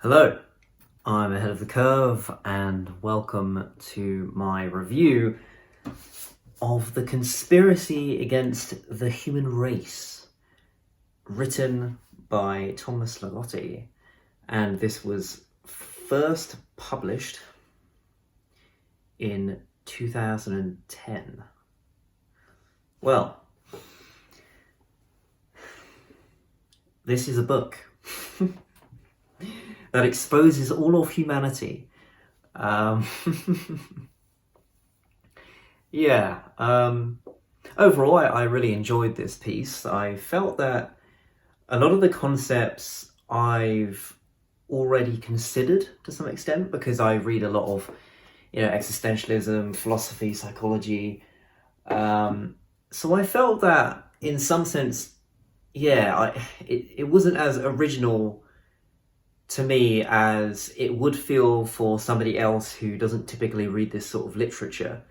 Hello, I'm ahead of the curve and welcome to my review of The Conspiracy Against the Human Race, written by Thomas Ligotti, and this was first published in 2010. Well, this is a book that exposes all of humanity. Overall, I really enjoyed this piece. I felt that a lot of the concepts I've already considered to some extent, because I read a lot of, existentialism, philosophy, psychology. So I felt that in some sense, it wasn't as original to me as it would feel for somebody else who doesn't typically read this sort of literature.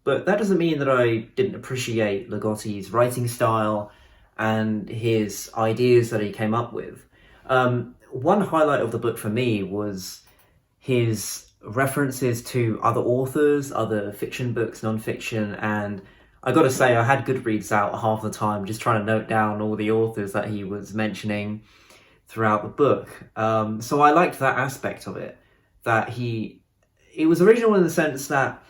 But that doesn't mean that I didn't appreciate Ligotti's writing style and his ideas that he came up with. One highlight of the book for me was his references to other authors, other fiction books, non-fiction, and I gotta say, I had Goodreads out half the time just trying to note down all the authors that he was mentioning throughout the book. So I liked that aspect of it, that it was original in the sense that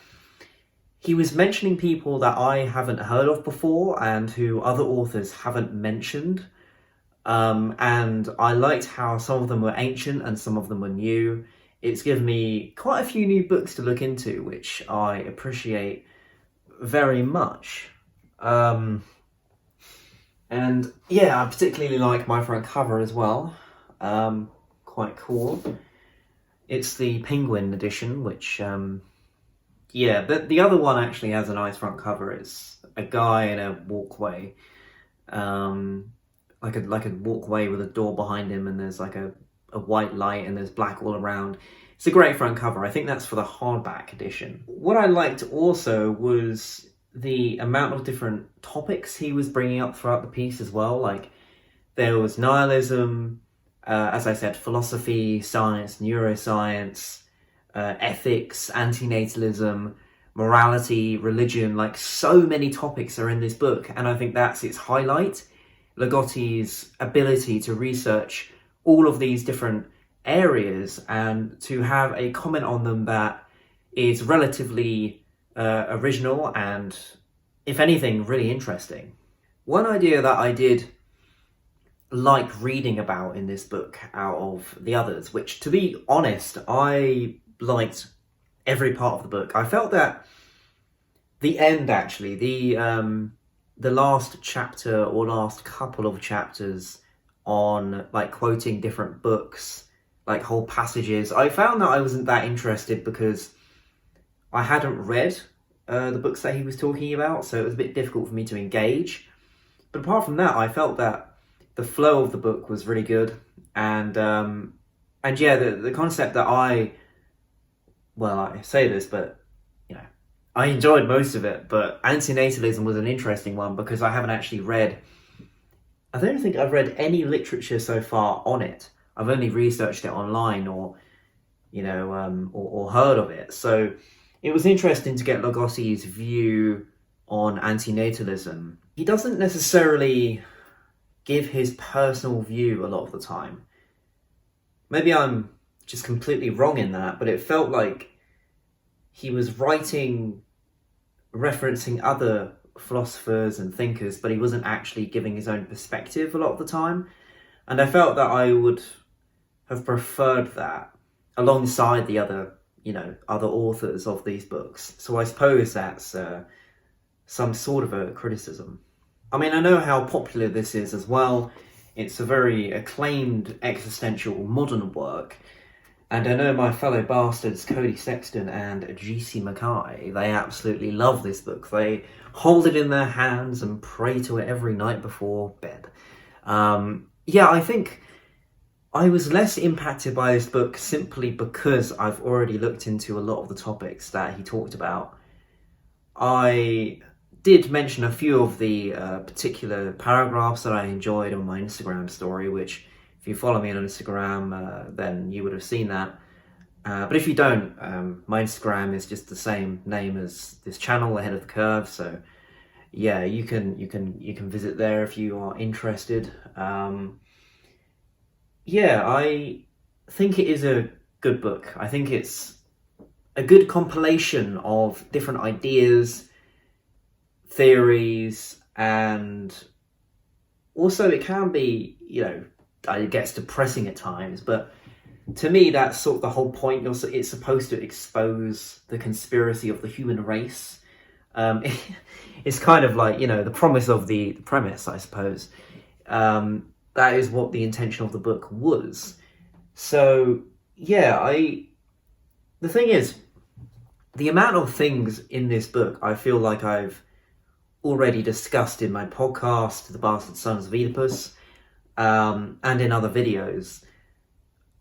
he was mentioning people that I haven't heard of before and who other authors haven't mentioned. And I liked how some of them were ancient and some of them were new. It's given me quite a few new books to look into, which I appreciate very much. And yeah, I particularly like my front cover as well. Quite cool. It's the Penguin edition, which, but the other one actually has a nice front cover. It's a guy in a walkway, like a walkway with a door behind him, and there's like a white light and there's black all around. It's a great front cover. I think that's for the hardback edition. What I liked also was the amount of different topics he was bringing up throughout the piece as well. Like, there was nihilism, as I said, philosophy, science, neuroscience, ethics, anti-natalism, morality, religion. Like, so many topics are in this book, and I think that's its highlight. Ligotti's ability to research all of these different areas and to have a comment on them that is relatively original and, if anything, really interesting. One idea that I did like reading about in this book out of the others, which, to be honest, I liked every part of the book. I felt that the end, actually, the last chapter or last couple of chapters on, like, quoting different books, like whole passages, I found that I wasn't that interested because I hadn't read the books that he was talking about, so it was a bit difficult for me to engage. But apart from that, I felt that the flow of the book was really good, and the concept that I say this, but I enjoyed most of it. But anti-natalism was an interesting one because I don't think I've read any literature so far on it. I've only researched it online or heard of it. So it was interesting to get Ligotti's view on anti-natalism. He doesn't necessarily give his personal view a lot of the time. Maybe I'm just completely wrong in that, but it felt like he was writing, referencing other philosophers and thinkers, but he wasn't actually giving his own perspective a lot of the time. And I felt that I would have preferred that alongside the other authors of these books. So I suppose that's some sort of a criticism. I mean, I know how popular this is as well. It's a very acclaimed existential modern work. And I know my fellow bastards, Cody Sexton and G.C. McKay, they absolutely love this book. They hold it in their hands and pray to it every night before bed. I think I was less impacted by this book simply because I've already looked into a lot of the topics that he talked about. I did mention a few of the particular paragraphs that I enjoyed on my Instagram story, which If you follow me on Instagram, then you would have seen that. But if you don't, my Instagram is just the same name as this channel, Ahead of the Curve. So yeah, you can visit there if you are interested. Yeah, I think it is a good book. I think it's a good compilation of different ideas, theories, and also it can be, it gets depressing at times, but to me that's sort of the whole point. Also, it's supposed to expose the conspiracy of the human race. It's kind of like, the promise of the premise, I suppose. That is what the intention of the book was. So yeah, the thing is, the amount of things in this book I feel like I've already discussed in my podcast, The Bastard Sons of Oedipus, and in other videos.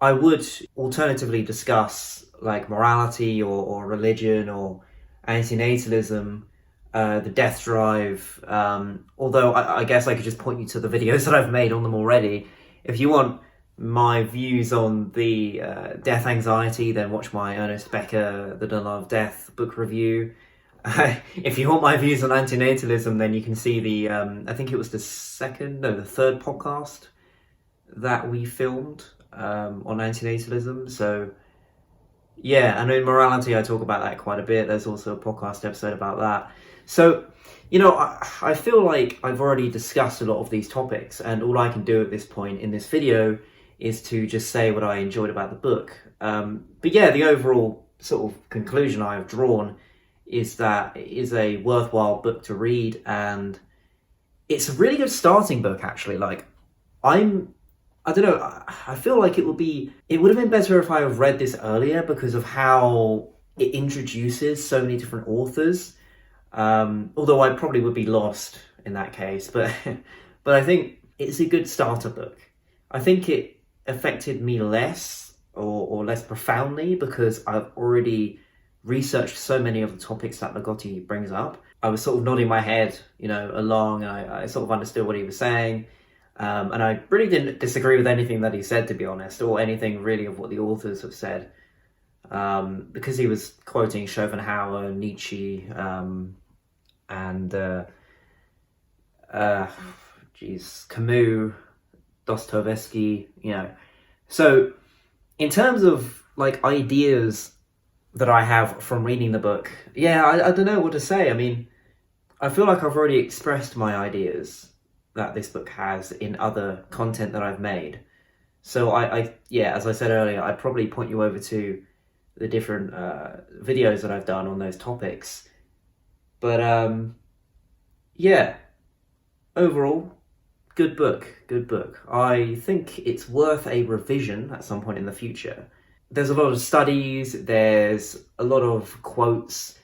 I would alternatively discuss like morality or religion or anti-natalism, the death drive, although I guess I could just point you to the videos that I've made on them already. If you want my views on the death anxiety, then watch my Ernest Becker, The Denial of Death book review. If you want my views on anti-natalism, then you can see the, I think it was the third podcast that we filmed on anti-natalism. So yeah, and in morality I talk about that quite a bit. There's also a podcast episode about that. So, I feel like I've already discussed a lot of these topics, and all I can do at this point in this video is to just say what I enjoyed about the book. But yeah, the overall sort of conclusion I've drawn is that it is a worthwhile book to read, and it's a really good starting book, actually. Like, I don't know, I feel like it would have been better if I have read this earlier because of how it introduces so many different authors. Although I probably would be lost in that case, but I think it's a good starter book. I think it affected me less or less profoundly because I've already researched so many of the topics that Ligotti brings up. I was sort of nodding my head, along, and I sort of understood what he was saying. And I really didn't disagree with anything that he said, to be honest, or anything really of what the authors have said. Because he was quoting Schopenhauer, Nietzsche, and Camus, Dostoevsky, So in terms of like ideas that I have from reading the book, yeah, I don't know what to say. I mean, I feel like I've already expressed my ideas that this book has in other content that I've made. So as I said earlier, I'd probably point you over to the different videos that I've done on those topics. But yeah, overall, good book. I think it's worth a revision at some point in the future. There's a lot of studies, there's a lot of quotes,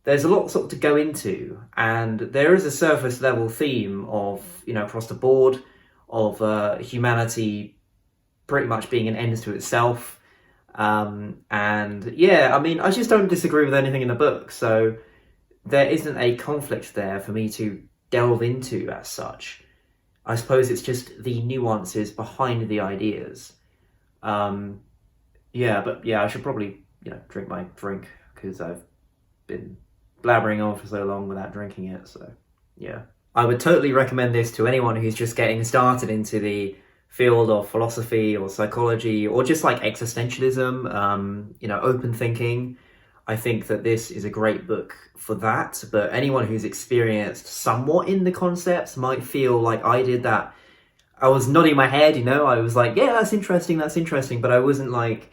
there's a lot sort of to go into, and there is a surface level theme of, across the board, of humanity pretty much being an end to itself. And yeah, I mean, I just don't disagree with anything in the book, so there isn't a conflict there for me to delve into as such. I suppose it's just the nuances behind the ideas. I should probably, drink my drink because I've been blabbering on for so long without drinking it, so yeah. I would totally recommend this to anyone who's just getting started into the field of philosophy or psychology or just like existentialism, open thinking. I think that this is a great book for that, but anyone who's experienced somewhat in the concepts might feel like I did, that I was nodding my head, I was like, yeah, that's interesting, but I wasn't like,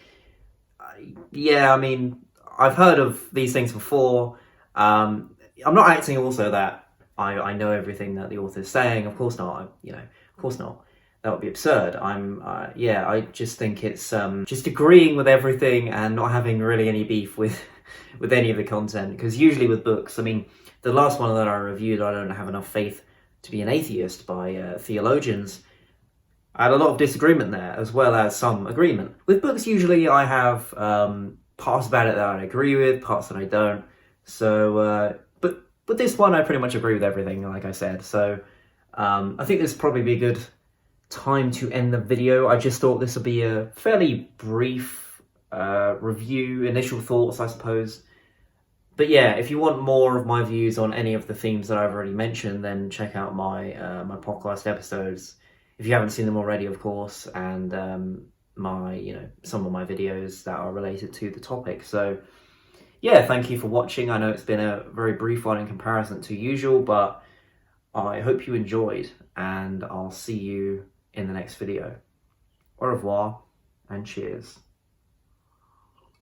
yeah, I mean, I've heard of these things before. I'm not acting also that I know everything that the author's saying. Of course not. Of course not. That would be absurd. I just think it's just agreeing with everything and not having really any beef with any of the content. Because usually with books, I mean, the last one that I reviewed, I Don't Have Enough Faith to Be an Atheist, by theologians, I had a lot of disagreement there, as well as some agreement. With books, usually I have parts about it that I agree with, parts that I don't. So, but with this one, I pretty much agree with everything, like I said. So, I think this would probably be a good time to end the video. I just thought this would be a fairly brief review, initial thoughts, I suppose. But yeah, if you want more of my views on any of the themes that I've already mentioned, then check out my my podcast episodes, if you haven't seen them already, of course, and some of my videos that are related to the topic. So yeah, thank you for watching. I know it's been a very brief one in comparison to usual, but I hope you enjoyed, and I'll see you in the next video. Au revoir and cheers.